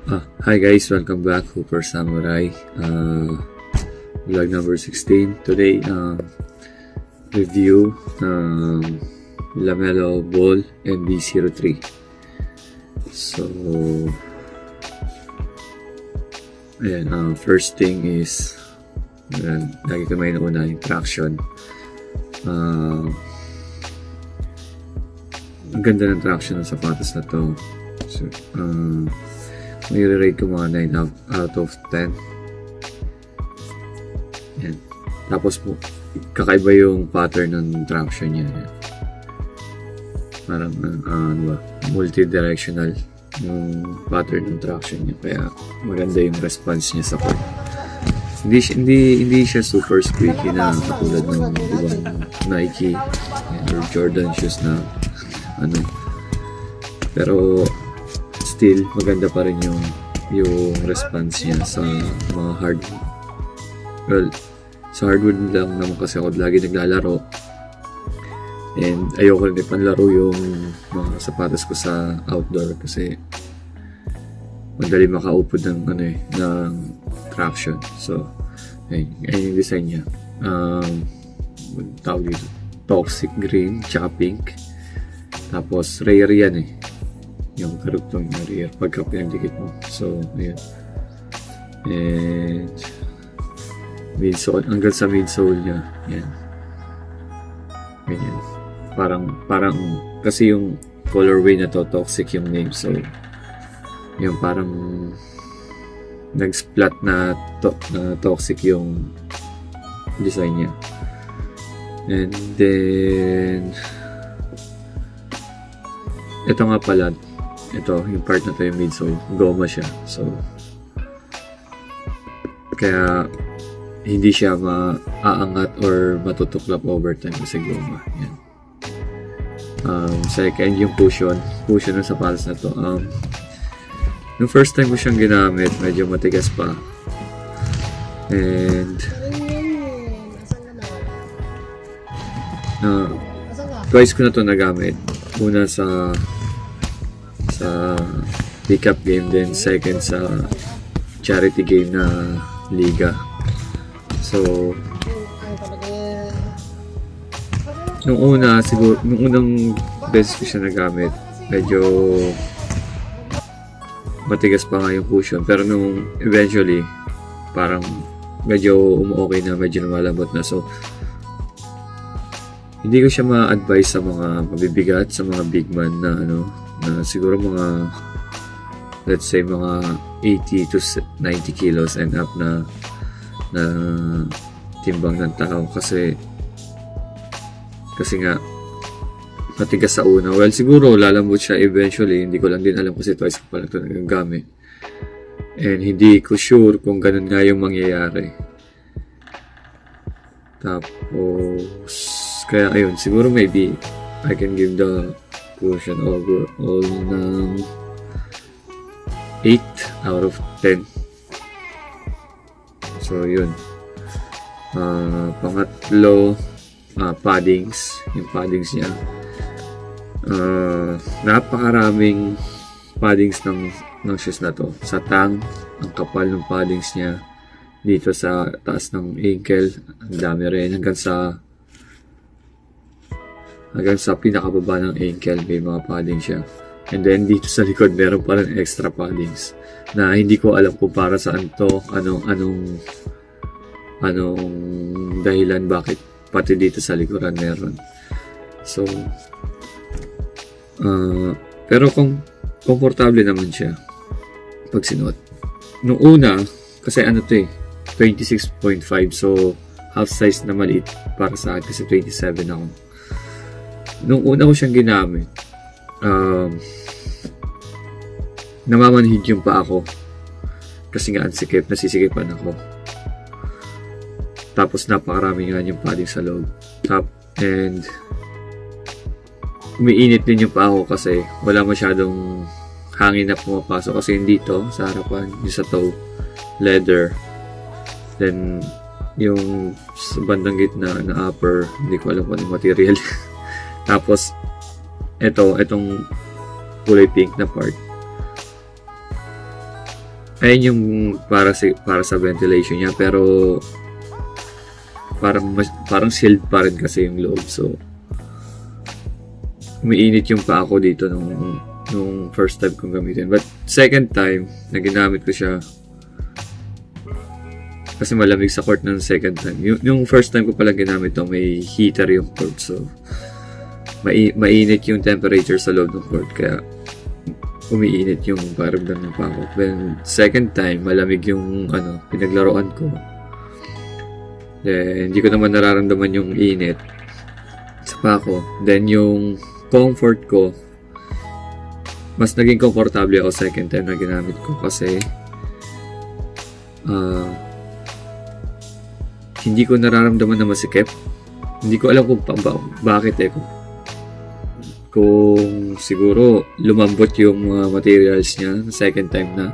Hi guys, welcome back, Hooper Samurai. Vlog number 16. Today, review LaMelo Ball MB-03. So, ayan, first thing is, lagi ko may nauna yung traction. Ang ganda ng traction ng sapatos na to. So, may rate ko mga 9 out of 10. Yan. Tapos kakaiba yung pattern ng traction niya. Yan. Parang multi-directional yung pattern ng traction niya. Kaya maganda yung response niya sa court. Hindi siya super squeaky na katulad ng ibang Nike or Jordan shoes na pero still maganda pa rin yung response niya sa mga hardwood. Well, sa hardwood lang naman kasi ako lagi naglalaro, and ayoko rin ipanlaro yung mga sapatos ko sa outdoor kasi madali makaupod ng ng traction. So ayun yung design niya. Tawag dito toxic green tsaka pink, tapos rare yan yung karugtong yung rear pagka pinagdikit mo. So ayun, and midsole, hanggang sa midsole niya yan, ganyan. Parang kasi yung colorway na to toxic yung name, so yung parang nag-splat na toxic yung design niya. And then ito nga pala, yung part na to yung midsole, goma siya. So kaya hindi siya maaangat or matutuklap over time kasi goma. Yan. Second, yung cushion ng sapatos na to. Nung first time ko siyang ginamit, medyo matigas pa. And twice ko na to nagamit. Una sa pickup game, then second sa charity game na liga. So nung unang beses ko siya nagamit, medyo matigas pa nga yung cushion, pero nung eventually parang medyo okay na, medyo lumalambot na. So hindi ko siya ma-advise sa mga mabibigat, sa mga big man na na siguro mga, let's say mga 80 to 90 kilos and up na timbang ng tao, kasi nga matigas sa una. Well, siguro lalambot siya eventually, hindi ko lang din alam kasi twice ko pala ito nagagamit, and hindi ko sure kung ganun nga yung mangyayari. Tapos kaya ayun, siguro maybe I can give the cushion overall ng 8 out of 10. So yun. Pangatlo, paddings. Yung paddings niya, napakaraming paddings ng shoes na to. Sa tang, ang kapal ng paddings niya. Dito sa taas ng ankle, ang dami rin. Hanggang sa pinakababa ng ankle, may mga padding siya. And then dito sa likod, meron pa rin extra paddings na hindi ko alam kung para saan to, anong dahilan bakit pati dito sa likuran meron. So pero kung komportable naman siya pag sinuot. Nung una, kasi to 26.5, so half size na maliit para sa akin kasi 27 ako. Nung una ko siyang ginamit, namamanhid yung pa ako kasi nga nasisikipan ako. Tapos napakarami nga yung padding sa loob. And umiinit din yung pa ako kasi wala masyadong hangin na pumapasok, kasi yung dito sa harapan, yung sa toe, leather. Then yung sa bandang gitna na upper, hindi ko alam kung anong material. Tapos itong kulay pink na part, ayun yung para sa ventilation niya, pero parang sealed pa rin kasi yung loob. So umiinit yung paa ko dito nung first time kong gamitin. But second time na ginamit ko siya, kasi malamig sa court ng second time. Yung first time ko pala ginamit to, may heater yung court. So mainit yung temperature sa loob ng court, kaya umiinit yung pakiramdam ng paa ko. Then second time, malamig yung pinaglaruan ko. Then hindi ko naman nararamdaman yung init sa paa ko. Then yung comfort ko, mas naging komportable ako second time na ginamit ko, kasi hindi ko nararamdaman na masikip. Hindi ko alam kung bakit kung siguro lumambot yung mga materials niya second time na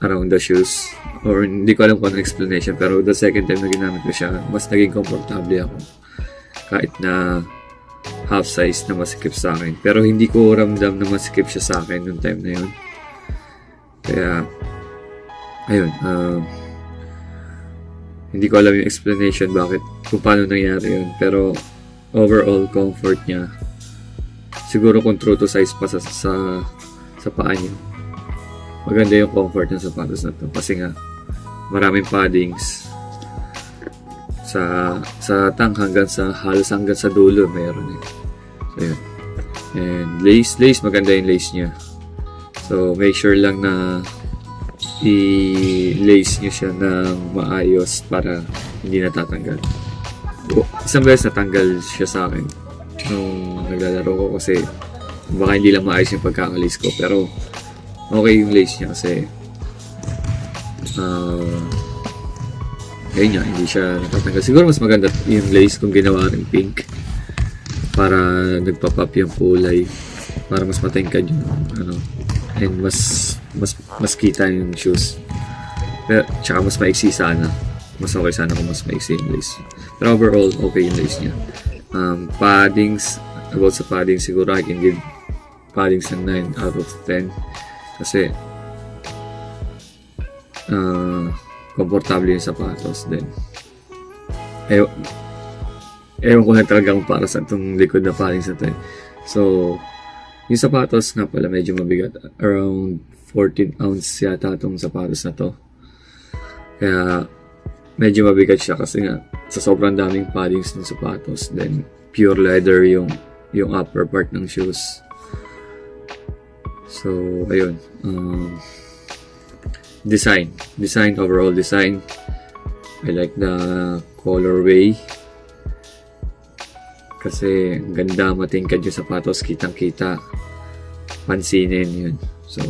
around the shoes, or hindi ko alam kung ano explanation, pero the second time na ginamit ko siya, mas naging komportable ako kahit na half size na masikip sa akin. Pero hindi ko ramdam na masikip siya sa akin nung time na yun. Kaya ayun, hindi ko alam yung explanation kung paano nangyari yun, pero overall comfort niya, siguro kung true to size pa sa paa niyo, maganda yung comfort ng sapatos na to, kasi nga maraming paddings sa tank halos hanggang sa dulo meron eh. So yun. And lace, maganda yung lace niya. So make sure lang na i-lace niyo siya ng maayos para hindi natatanggal. Isang beses natanggal siya sa akin nung naglalaro ko, kasi baka hindi lang maayos yung pagkakalis ko, pero okay yung lace niya kasi ayun nga, hindi siya natatanggal. Siguro mas maganda yung lace kung ginawa rin pink para nagpa-pop yung kulay, para mas matingkad yung and mas kita yung shoes. Pero tsaka mas maiksi sana. Mas okay sana kung mas maiksi yung lace. Pero overall, okay yung lace niya. Paddings, about sa paddings, siguro I can give paddings ng 9 out of 10. Kasi komportable yung sapatos din. Ewan ko na talaga kung para sa itong likod na paddings na ito. So, yung sapatos nga pala medyo mabigat. Around 14 ounce yata itong sapatos na to. Kaya medyo mabigat siya kasi nga sa sobrang daming paddings ng sapatos. Then pure leather yung upper part ng shoes. So ayun. Design, overall design. I like the colorway. Kasi ang ganda, matingkad yung sapatos, kitang-kita. Pansinin yun. So,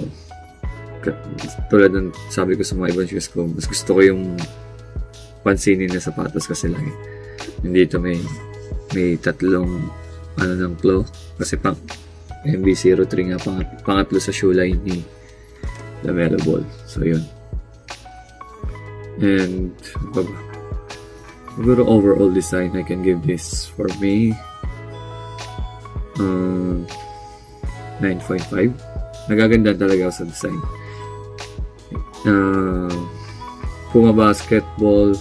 tulad ng sabi ko sa mga ibang shoes ko, mas gusto ko yung pansinin na sapatos kasi lang dito may tatlong ng claw, kasi pang MB03 nga pangatlo sa shoe line ni LaMelo Ball. So yun. And siguro overall design, I can give this for me 9.5. Nagaganda talaga ako sa design. Puma basketball,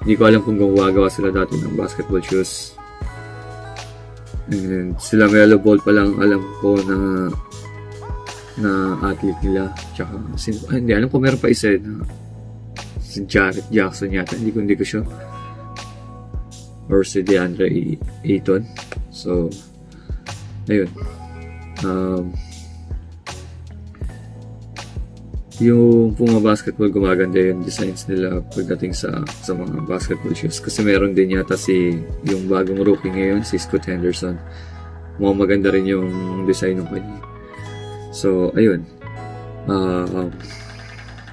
hindi ko alam kung gumagawa sila dati ng basketball shoes. And sila Melo Ball pa lang alam ko na athlete nila. Tsaka hindi alam ko, meron pa isa na si Jarrett Jackson yata, hindi ko sure, or si DeAndre Ayton. So ayun, yung Puma basketball, gumaganda yung designs nila pagdating sa mga basketball shoes, kasi meron din yata yung bagong rookie ngayon, si Scott Henderson. Maganda rin yung design ng kanya. So ayun,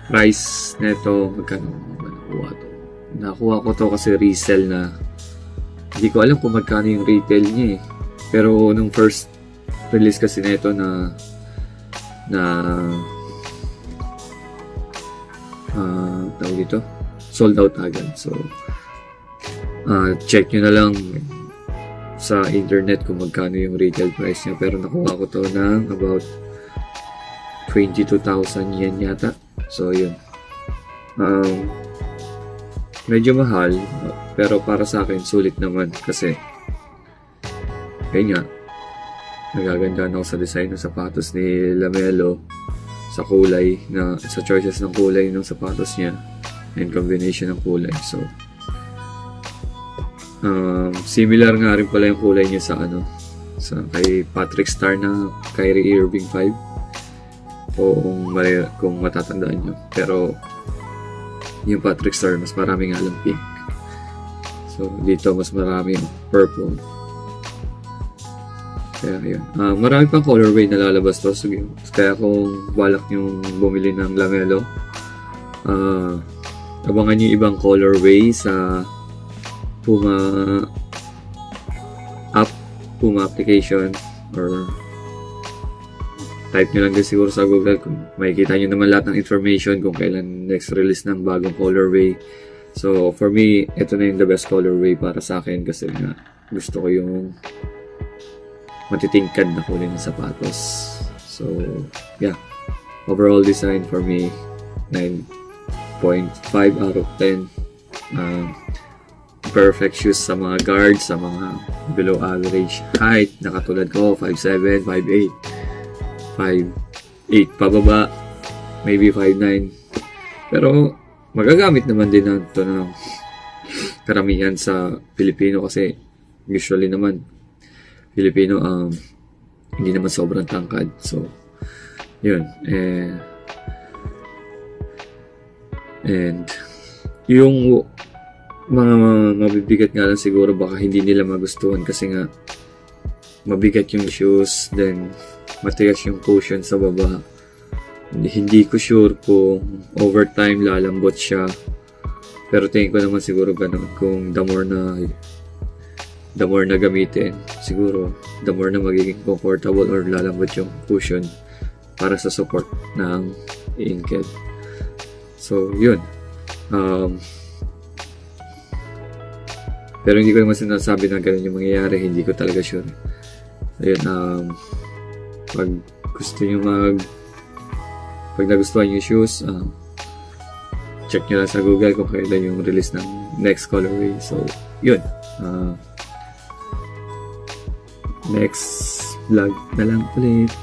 price nito, magkano nakuha to? Nakuha ko to kasi resell na. Hindi ko alam kung magkano yung retail niya eh. Pero nung first release kasi nito na tawag dito, sold out agad. So check nyo na lang sa internet kung magkano yung retail price niya. Pero nakuha ko to ng about 22,000 yen yata. So, yun. Medyo mahal, pero para sa akin, sulit naman kasi kaya nga, nagaganda ako sa design ng sapatos ni Lamelo, sa kulay, sa choices ng kulay ng sapatos niya, and combination ng kulay. So, similar nga rin pala yung kulay niya sa kay Patrick Star na Kyrie Irving 5. Kung matatandaan nyo. Pero, yung Patrick Star, mas maraming alam pink. So, dito mas maraming purple. Kaya yun. Marami pang colorway na lalabas to. So, kaya kung balak yung bumili ng Lamelo, abangan yung ibang colorway sa Puma app, Puma application, or type nyo lang din siguro sa Google kung makikita nyo naman lahat ng information kung kailan next release ng bagong colorway. So, for me, ito na yung the best colorway para sa akin kasi nga gusto ko yung matitingkad na kulay ng sapatos. So, yeah. Overall design for me, 9.5 out of 10. Perfect shoes sa mga guards, sa mga below average height na katulad ko, 5'7", 5'8", 5'8", pababa, maybe 5'9". Pero, magagamit naman din na ito ng karamihan sa Pilipino kasi usually naman, Pilipino, hindi naman sobrang tangkad. So, yun. And, yung mga mabibigat nga lang siguro baka hindi nila magustuhan kasi nga mabigat yung shoes, then matigas yung cushion sa baba. Hindi ko sure kung over time lalambot siya, pero tingin ko naman siguro ganun. Kung the more na gamitin, siguro the more na magiging comfortable or lalambot yung cushion para sa support ng inked. So yun. Pero hindi ko naman sinasabi na ganun yung mangyayari. Hindi ko talaga sure. Ayun, pag gusto nyo pag nagustuhan yung shoes, check nyo lang sa Google kung kailan yung release ng next colorway. So, yun. Next vlog na lang ulit.